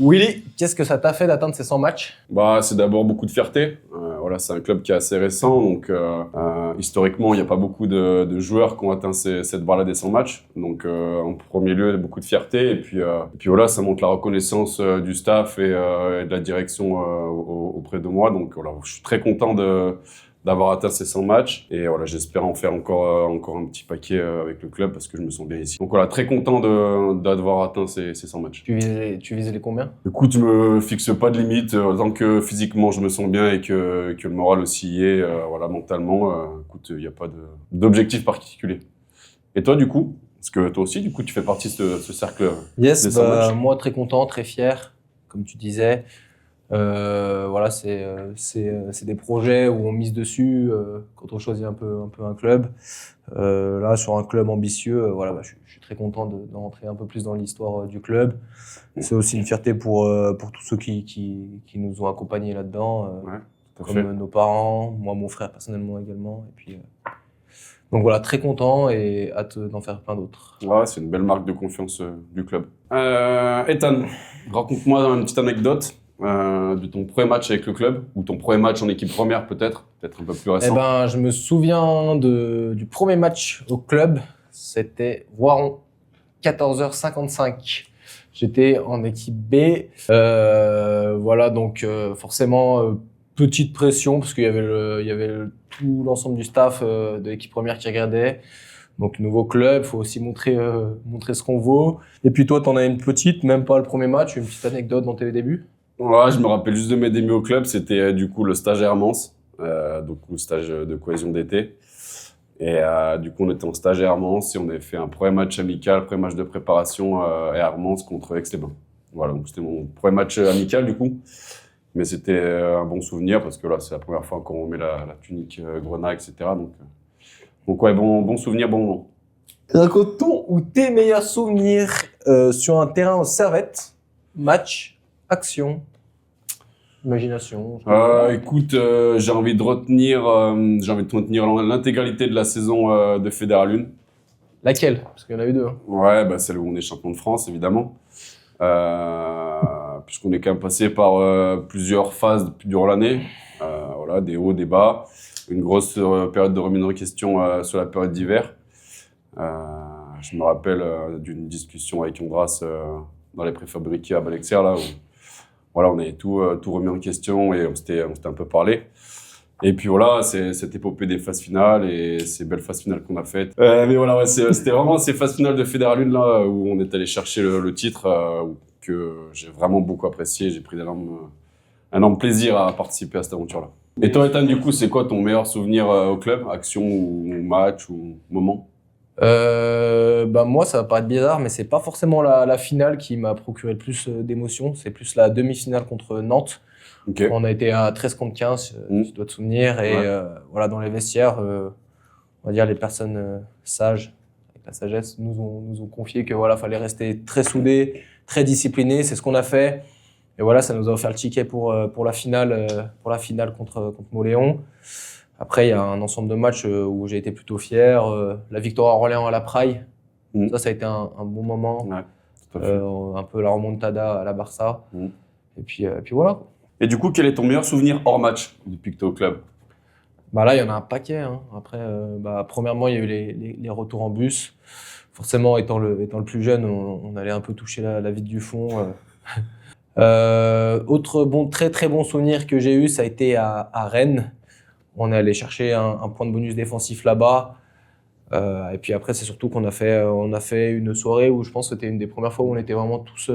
Willy, qu'est-ce que ça t'a fait d'atteindre ces 100 matchs? C'est d'abord beaucoup de fierté. C'est un club qui est assez récent, donc historiquement, il n'y a pas beaucoup de joueurs qui ont atteint cette barre-là des 100 matchs. Donc, en premier lieu, beaucoup de fierté. Et puis voilà, ça montre la reconnaissance du staff et de la direction auprès de moi. Donc voilà, je suis très content d'avoir atteint ces 100 matchs. Et voilà, j'espère en faire encore un petit paquet avec le club parce que je me sens bien ici. Donc voilà, très content d'avoir atteint ces 100 matchs. Tu visais les combien? Écoute, je me fixe pas de limite. Tant que physiquement je me sens bien et que le moral aussi y est, mentalement, écoute, il n'y a pas d'objectif particulier. Et toi, du coup? Parce que toi aussi, du coup, tu fais partie de ce cercle des 100 matchs. Moi, très content, très fier, comme tu disais. C'est des projets où on mise dessus quand on choisit un peu un club. Là, sur un club ambitieux, je suis très content de rentrer un peu plus dans l'histoire du club. C'est aussi une fierté pour tous ceux qui nous ont accompagnés là-dedans, comme nos parents, moi, mon frère personnellement également. Et puis, donc voilà, très content et hâte d'en faire plein d'autres. Ouais, c'est une belle marque de confiance du club. Ethan, raconte-moi une petite anecdote de ton premier match avec le club, ou ton premier match en équipe première peut-être un peu plus récent. Je me souviens du premier match au club, c'était Voiron, 14h55. J'étais en équipe B. Forcément, petite pression, parce qu'il y avait tout l'ensemble du staff de l'équipe première qui regardait. Donc, nouveau club, faut aussi montrer ce qu'on vaut. Et puis toi, t'en as une petite, même pas le premier match, une petite anecdote dans tes débuts? Ouais, je me rappelle juste de mes débuts au club, c'était du coup le stage à Hermance, donc le stage de cohésion d'été. Et du coup, on était en stage à Hermance et on avait fait un premier match amical, premier match de préparation à Hermance contre Aix-les-Bains. Voilà, donc c'était mon premier match amical du coup. Mais c'était un bon souvenir parce que là, c'est la première fois qu'on met la tunique grenat, etc. Donc ouais, bon souvenir, bon moment. Raconte-t-on ou tes meilleurs souvenirs sur un terrain en Servette, match, action, imagination? Écoute, j'ai envie de retenir l'intégralité de la saison de Fédéralune. Laquelle? Parce qu'il y en a eu deux. Hein. Ouais, celle où on est champion de France, évidemment. Puisqu'on est quand même passé par plusieurs phases durant l'année. Des hauts, des bas. Une grosse période de remise en question sur la période d'hiver. Je me rappelle d'une discussion avec Andras dans les préfabriqués à Balexer, là, où on avait tout remis en question et on s'était un peu parlé. Et puis voilà, c'est cette épopée des phases finales et ces belles phases finales qu'on a faites. C'était vraiment ces phases finales de Fédéralune là où on est allé chercher le titre que j'ai vraiment beaucoup apprécié. J'ai pris un énorme plaisir à participer à cette aventure-là. Et toi, Ethan, du coup, c'est quoi ton meilleur souvenir au club? Action ou match ou moment? Moi, ça va paraître bizarre, mais c'est pas forcément la finale qui m'a procuré le plus d'émotions. C'est plus la demi-finale contre Nantes. Okay. On a été à 13 contre 15, tu dois te souvenir. Et dans les vestiaires, on va dire les personnes sages, avec la sagesse, nous ont confié que fallait rester très soudés, très disciplinés. C'est ce qu'on a fait. Et voilà, ça nous a offert le ticket pour la finale contre Moléon. Après, il y a un ensemble de matchs où j'ai été plutôt fier. La victoire à Orléans à la Praille, ça a été un bon moment. Ouais, tout à fait. Un peu la remontada à la Barça. Et puis voilà. Et du coup, quel est ton meilleur souvenir hors match depuis que tu es au club? Là, il y en a un paquet. Hein. Après, premièrement, il y a eu les retours en bus. Forcément, étant le plus jeune, on allait un peu toucher la vide du fond. Autre très très bon souvenir que j'ai eu, ça a été à Rennes. On est allé chercher un point de bonus défensif là-bas. Et puis après, c'est surtout qu'on a fait une soirée où je pense que c'était une des premières fois où on était vraiment tous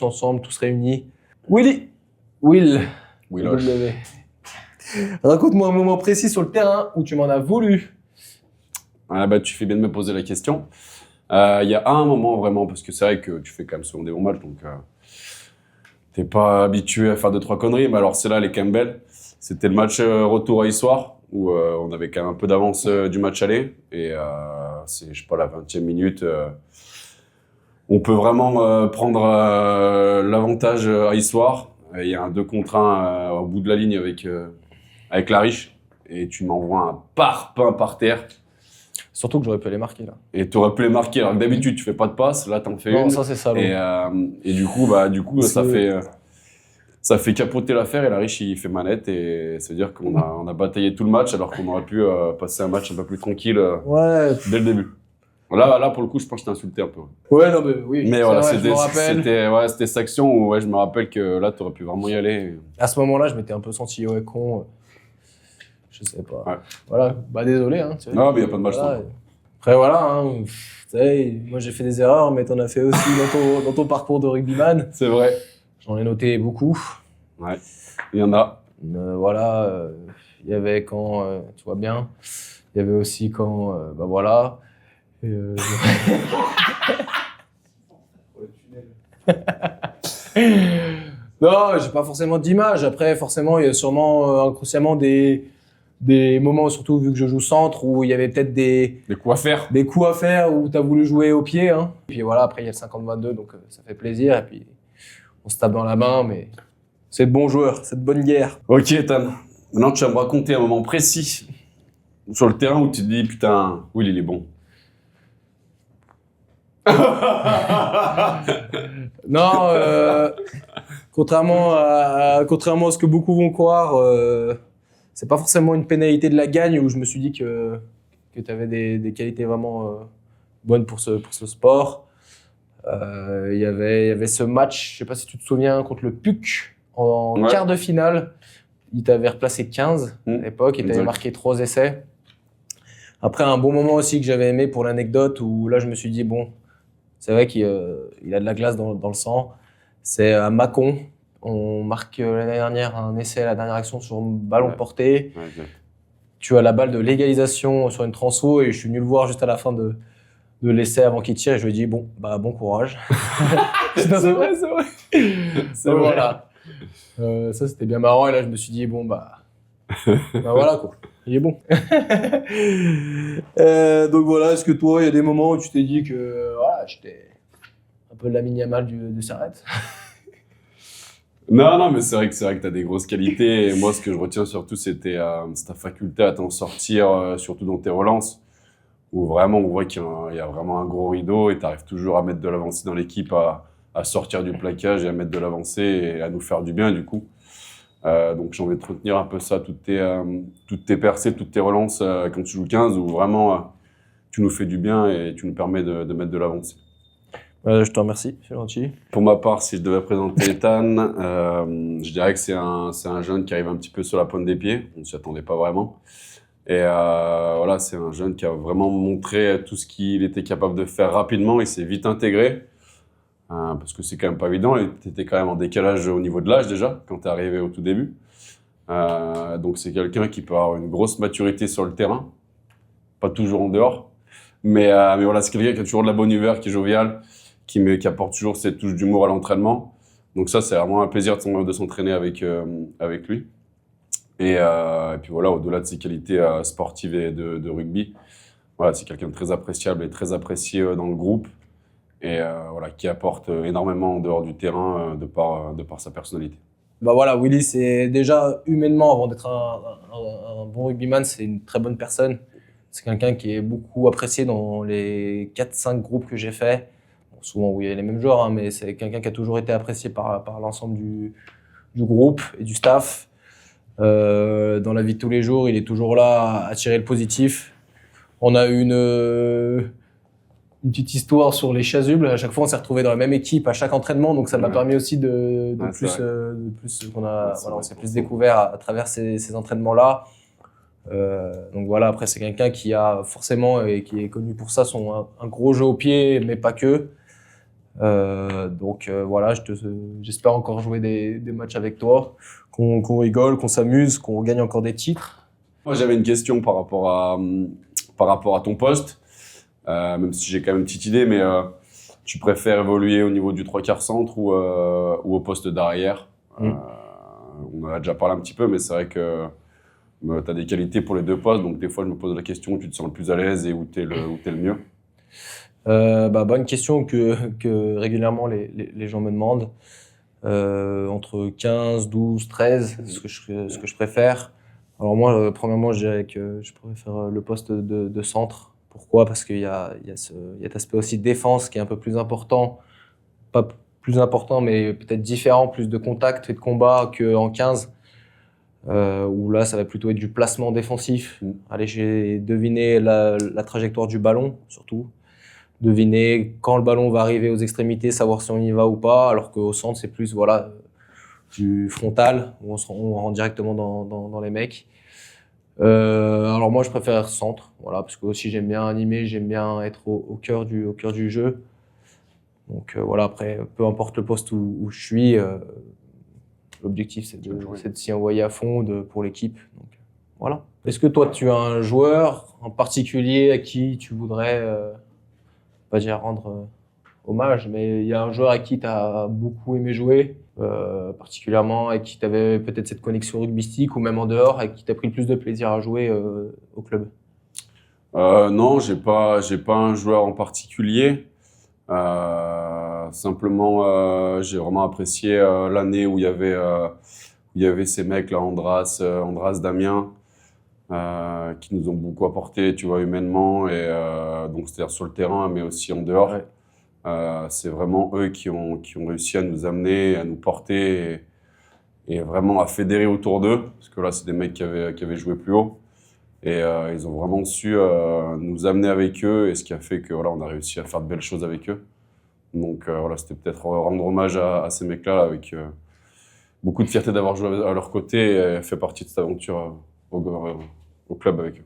ensemble, tous réunis. Will. Raconte-moi un moment précis sur le terrain où tu m'en as voulu. Tu fais bien de me poser la question. Il y a un moment vraiment, parce que c'est vrai que tu fais quand même souvent des bons matchs, donc t'es pas habitué à faire 2-3 conneries, mais alors celle-là, elle est quand même belle. C'était le match retour à Issoire, où on avait quand même un peu d'avance du match aller. Et c'est, la 20e minute. On peut vraiment prendre l'avantage à Issoire. Il y a un 2 contre 1 au bout de la ligne avec Lariche. Et tu m'envoies un parpaing par terre. Surtout que j'aurais pu les marquer là. Et tu aurais pu les marquer. Alors que d'habitude, tu fais pas de passe. Là, tu en fais Non, une. ça c'est salaud. Et du coup, ça fait capoter l'affaire et la riche, il fait manette. Et c'est-à-dire on a bataillé tout le match alors qu'on aurait pu passer un match un peu plus tranquille Ouais. dès le début. Là, pour le coup, je pense que je t'ai insulté un peu. Ouais, non, mais oui. Mais voilà, vrai, je me rappelle. c'était cette action où je me rappelle que là, tu aurais pu vraiment y aller. À ce moment-là, je m'étais un peu senti con. Je sais pas. Ouais. Voilà, bah désolé. Hein, tu sais. Non, mais il n'y a pas de mal. Voilà. Après, voilà. Hein, tu sais, moi, j'ai fait des erreurs, mais t'en as fait aussi dans ton parcours de rugbyman. C'est vrai. J'en ai noté beaucoup. Ouais, il y en a. Voilà, il y avait quand, tu vois bien, il y avait aussi quand, bah voilà. Non, j'ai pas forcément d'image. Après, forcément, il y a sûrement inconsciemment des moments, surtout vu que je joue centre, où il y avait peut-être des coups à faire. Des coups à faire où tu as voulu jouer au pied. Hein. Et puis voilà, après, il y a le 50-22, donc ça fait plaisir. Et puis, on se tape dans la main, mais c'est de bons joueurs, c'est de bonne guerre. Ok, Ethan. Maintenant, tu vas me raconter un moment précis sur le terrain où tu te dis, putain, Will, il est bon. Non, contrairement à ce que beaucoup vont croire, c'est pas forcément une pénalité de la gagne où je me suis dit que tu avais des qualités vraiment bonnes pour ce sport. Il y avait ce match, je sais pas si tu te souviens, contre le PUC en quart de finale. Il t'avait replacé 15 à l'époque et t'avais marqué 3 essais. Après, un bon moment aussi que j'avais aimé pour l'anecdote où là, je me suis dit, bon, c'est vrai qu'il a de la glace dans le sang. C'est à Mâcon. On marque l'année dernière un essai à la dernière action sur un ballon porté. Okay. Tu as la balle de l'égalisation sur une transfo et je suis venu le voir juste à la fin de l'essai avant qu'il tire et je lui ai dit, bon, bah, bon courage. c'est vrai. C'est voilà. Ça, c'était bien marrant et là, je me suis dit, bon, bah voilà quoi. Il est bon. Donc voilà, est-ce que toi, il y a des moments où tu t'es dit que voilà, j'étais un peu Lamine Yamal du Servette? Non, mais c'est vrai que tu as des grosses qualités. Et moi, ce que je retiens surtout, c'est ta faculté à t'en sortir, surtout dans tes relances, où vraiment on voit qu'il y a vraiment un gros rideau et tu arrives toujours à mettre de l'avancée dans l'équipe, à sortir du plaquage et à mettre de l'avancée et à nous faire du bien du coup. Donc j'ai envie de te retenir un peu ça, toutes tes percées, toutes tes relances quand tu joues 15, où vraiment tu nous fais du bien et tu nous permets de mettre de l'avancée. Je te remercie, c'est gentil. Pour ma part, si je devais présenter Ethan, je dirais que c'est un jeune qui arrive un petit peu sur la pointe des pieds, on ne s'y attendait pas vraiment. Et voilà, c'est un jeune qui a vraiment montré tout ce qu'il était capable de faire rapidement, il s'est vite intégré. Parce que c'est quand même pas évident, et tu étais quand même en décalage au niveau de l'âge déjà, quand tu es arrivé au tout début. Donc c'est quelqu'un qui peut avoir une grosse maturité sur le terrain, pas toujours en dehors. Mais voilà, c'est quelqu'un qui a toujours de la bonne humeur, qui est jovial, qui apporte toujours cette touche d'humour à l'entraînement. Donc ça, c'est vraiment un plaisir de s'entraîner avec lui. Et puis voilà, au-delà de ses qualités sportives et de rugby, voilà, c'est quelqu'un de très appréciable et très apprécié dans le groupe. Et voilà, qui apporte énormément en dehors du terrain de par sa personnalité. Bah voilà, Willy, c'est déjà humainement, avant d'être un bon rugbyman, c'est une très bonne personne. C'est quelqu'un qui est beaucoup apprécié dans les 4-5 groupes que j'ai fait. Bon, souvent où il y a les mêmes joueurs, hein, mais c'est quelqu'un qui a toujours été apprécié par l'ensemble du groupe et du staff. Dans la vie de tous les jours, il est toujours là à tirer le positif. On a eu une petite histoire sur les chasubles. À chaque fois, on s'est retrouvés dans la même équipe à chaque entraînement, donc ça m'a permis aussi de plus on s'est plus découvert à travers ces entraînements-là. Donc voilà, après c'est quelqu'un qui a forcément et qui est connu pour ça un gros jeu au pied, mais pas que. Donc voilà, j'espère encore jouer des matchs avec toi, qu'on rigole, qu'on s'amuse, qu'on gagne encore des titres. Moi, j'avais une question par rapport à ton poste. Même si j'ai quand même une petite idée, mais tu préfères évoluer au niveau du 3/4 centre ou au poste d'arrière. On en a déjà parlé un petit peu, mais c'est vrai que tu as des qualités pour les deux postes, donc des fois je me pose la question où tu te sens le plus à l'aise et où tu es le mieux. Bonne question que régulièrement les gens me demandent. Entre 15, 12, 13, ce que je préfère. Alors moi, premièrement, je dirais que je préfère le poste de centre, Pourquoi? Parce qu'il y a cet aspect aussi de défense qui est un peu plus important. Pas plus important, mais peut-être différent, plus de contact et de combat qu'en 15. Où là, ça va plutôt être du placement défensif. Aller deviner la trajectoire du ballon, surtout. Deviner quand le ballon va arriver aux extrémités, savoir si on y va ou pas. Alors qu'au centre, c'est plus du frontal, où on rentre directement dans les mecs. Alors moi, je préfère centre, voilà, parce que aussi j'aime bien animer, j'aime bien être au cœur du jeu. Donc voilà, après, peu importe le poste où je suis, l'objectif c'est de s'y envoyer à fond pour l'équipe. Donc voilà. Est-ce que toi, tu as un joueur en particulier à qui tu voudrais, pas dire rendre hommage, mais il y a un joueur à qui tu as beaucoup aimé jouer, particulièrement avec qui tu avais peut-être cette connexion rugbystique ou même en dehors, avec qui tu as pris le plus de plaisir à jouer au club? Non, j'ai pas un joueur en particulier. Simplement, j'ai vraiment apprécié l'année où il y avait ces mecs là, Andras, Damien, qui nous ont beaucoup apporté, tu vois, humainement et donc c'est-à-dire sur le terrain, mais aussi en dehors. Ouais. C'est vraiment eux qui ont réussi à nous amener, à nous porter et vraiment à fédérer autour d'eux, parce que là, c'est des mecs qui avaient joué plus haut. Et ils ont vraiment su nous amener avec eux, et ce qui a fait que voilà, on a réussi à faire de belles choses avec eux. Donc voilà, c'était peut-être rendre hommage à ces mecs-là, là, avec beaucoup de fierté d'avoir joué à leur côté et fait partie de cette aventure au club avec eux.